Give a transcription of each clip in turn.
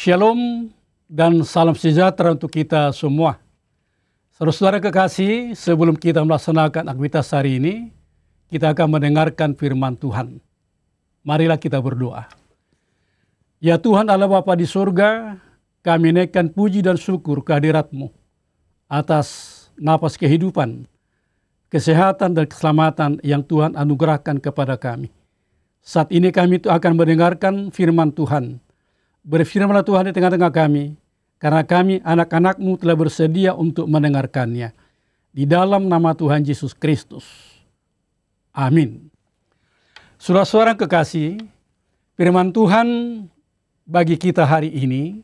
Shalom dan salam sejahtera untuk kita semua. Saudara-saudara kekasih, sebelum kita melaksanakan aktivitas hari ini, kita akan mendengarkan firman Tuhan. Marilah kita berdoa. Ya Tuhan Allah Bapa di surga, kami naikkan puji dan syukur kehadirat-Mu atas napas kehidupan, kesehatan dan keselamatan yang Tuhan anugerahkan kepada kami. Saat ini kami akan mendengarkan firman Tuhan. Berfirmanlah Tuhan di tengah-tengah kami, karena kami anak-anak-Mu telah bersedia untuk mendengarkannya. Di dalam nama Tuhan Yesus Kristus. Amin. Saudara-saudara kekasih, firman Tuhan bagi kita hari ini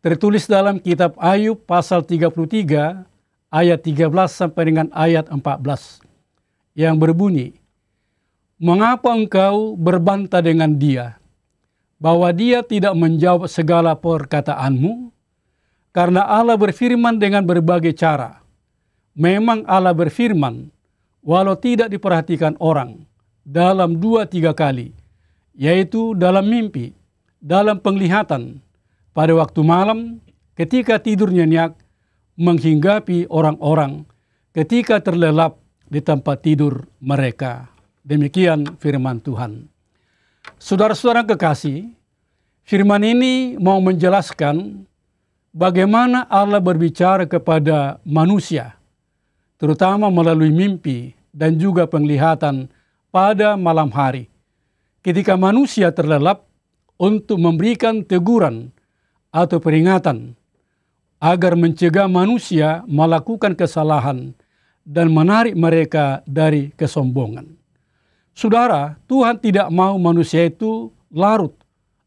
tertulis dalam kitab Ayub pasal 33 ayat 13 sampai dengan ayat 14 yang berbunyi, "Mengapa engkau berbantah dengan dia, bahwa dia tidak menjawab segala perkataanmu? Karena Allah berfirman dengan berbagai cara. Memang Allah berfirman, walau tidak diperhatikan orang, dalam 2-3 kali, yaitu dalam mimpi, dalam penglihatan, pada waktu malam, ketika tidur nyenyak, menghinggapi orang-orang, ketika terlelap di tempat tidur mereka." Demikian firman Tuhan. Saudara-saudara kekasih, firman ini mau menjelaskan bagaimana Allah berbicara kepada manusia, terutama melalui mimpi dan juga penglihatan pada malam hari, ketika manusia terlelap untuk memberikan teguran atau peringatan agar mencegah manusia melakukan kesalahan dan menarik mereka dari kesombongan. Saudara, Tuhan tidak mau manusia itu larut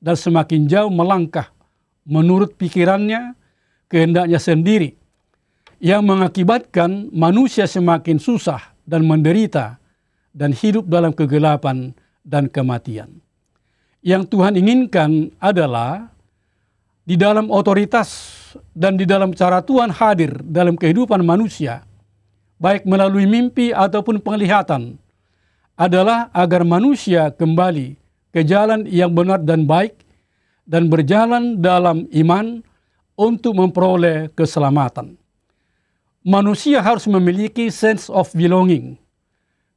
dan semakin jauh melangkah menurut pikirannya, kehendaknya sendiri, yang mengakibatkan manusia semakin susah dan menderita dan hidup dalam kegelapan dan kematian. Yang Tuhan inginkan adalah di dalam otoritas dan di dalam cara Tuhan hadir dalam kehidupan manusia, baik melalui mimpi ataupun penglihatan, adalah agar manusia kembali ke jalan yang benar dan baik dan berjalan dalam iman untuk memperoleh keselamatan. Manusia harus memiliki sense of belonging,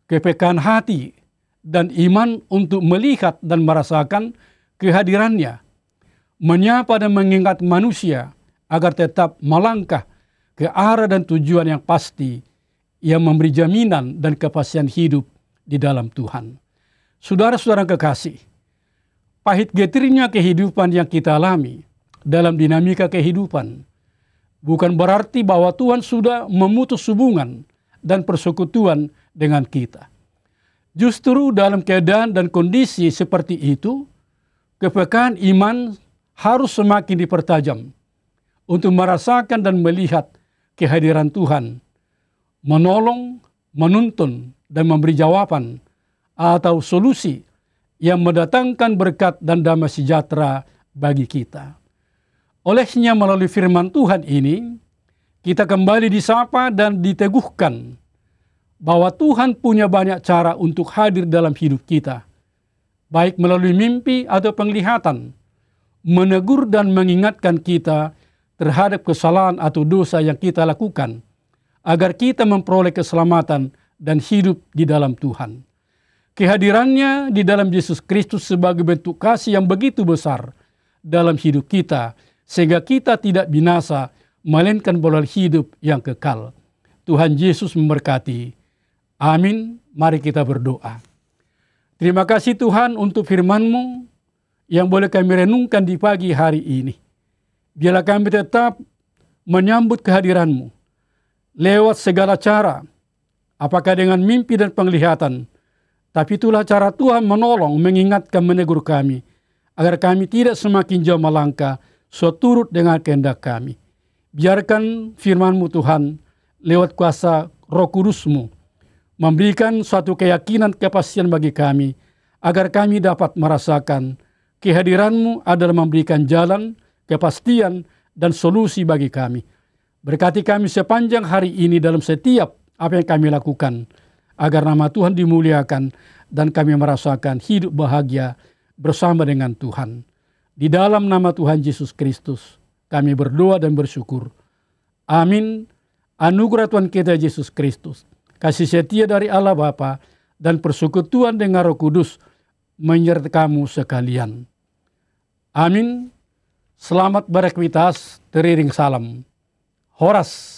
kepekaan hati dan iman untuk melihat dan merasakan kehadirannya, menyapa dan mengingat manusia agar tetap melangkah ke arah dan tujuan yang pasti yang memberi jaminan dan kepastian hidup di dalam Tuhan. Saudara-saudara kekasih, pahit getirnya kehidupan yang kita alami dalam dinamika kehidupan bukan berarti bahwa Tuhan sudah memutus hubungan dan persekutuan dengan kita. Justru dalam keadaan dan kondisi seperti itu, kepekaan iman harus semakin dipertajam untuk merasakan dan melihat kehadiran Tuhan, menolong, menuntun, dan memberi jawaban atau solusi yang mendatangkan berkat dan damai sejahtera bagi kita. Olehnya melalui firman Tuhan ini, kita kembali disapa dan diteguhkan bahwa Tuhan punya banyak cara untuk hadir dalam hidup kita, baik melalui mimpi atau penglihatan, menegur dan mengingatkan kita terhadap kesalahan atau dosa yang kita lakukan, agar kita memperoleh keselamatan dan hidup di dalam Tuhan. Kehadirannya di dalam Yesus Kristus sebagai bentuk kasih yang begitu besar dalam hidup kita, sehingga kita tidak binasa, melainkan boleh hidup yang kekal. Tuhan Yesus memberkati. Amin. Mari kita berdoa. Terima kasih Tuhan untuk firman-Mu yang boleh kami renungkan di pagi hari ini. Biarlah kami tetap menyambut kehadiran-Mu lewat segala cara, apakah dengan mimpi dan penglihatan, tapi itulah cara Tuhan menolong, mengingatkan, menegur kami, agar kami tidak semakin jauh melangkah, seturut dengan kehendak kami. Biarkan firman-Mu Tuhan, lewat kuasa Roh Kudus-Mu, memberikan suatu keyakinan, kepastian bagi kami, agar kami dapat merasakan kehadiran-Mu adalah memberikan jalan, kepastian, dan solusi bagi kami. Berkati kami sepanjang hari ini dalam setiap apa yang kami lakukan, agar nama Tuhan dimuliakan dan kami merasakan hidup bahagia bersama dengan Tuhan. Di dalam nama Tuhan Yesus Kristus, kami berdoa dan bersyukur. Amin. Anugerah Tuhan kita Yesus Kristus, kasih setia dari Allah Bapa, dan persekutuan dengan Roh Kudus menyertai kamu sekalian. Amin. Selamat beraktivitas, teriring salam. Horas.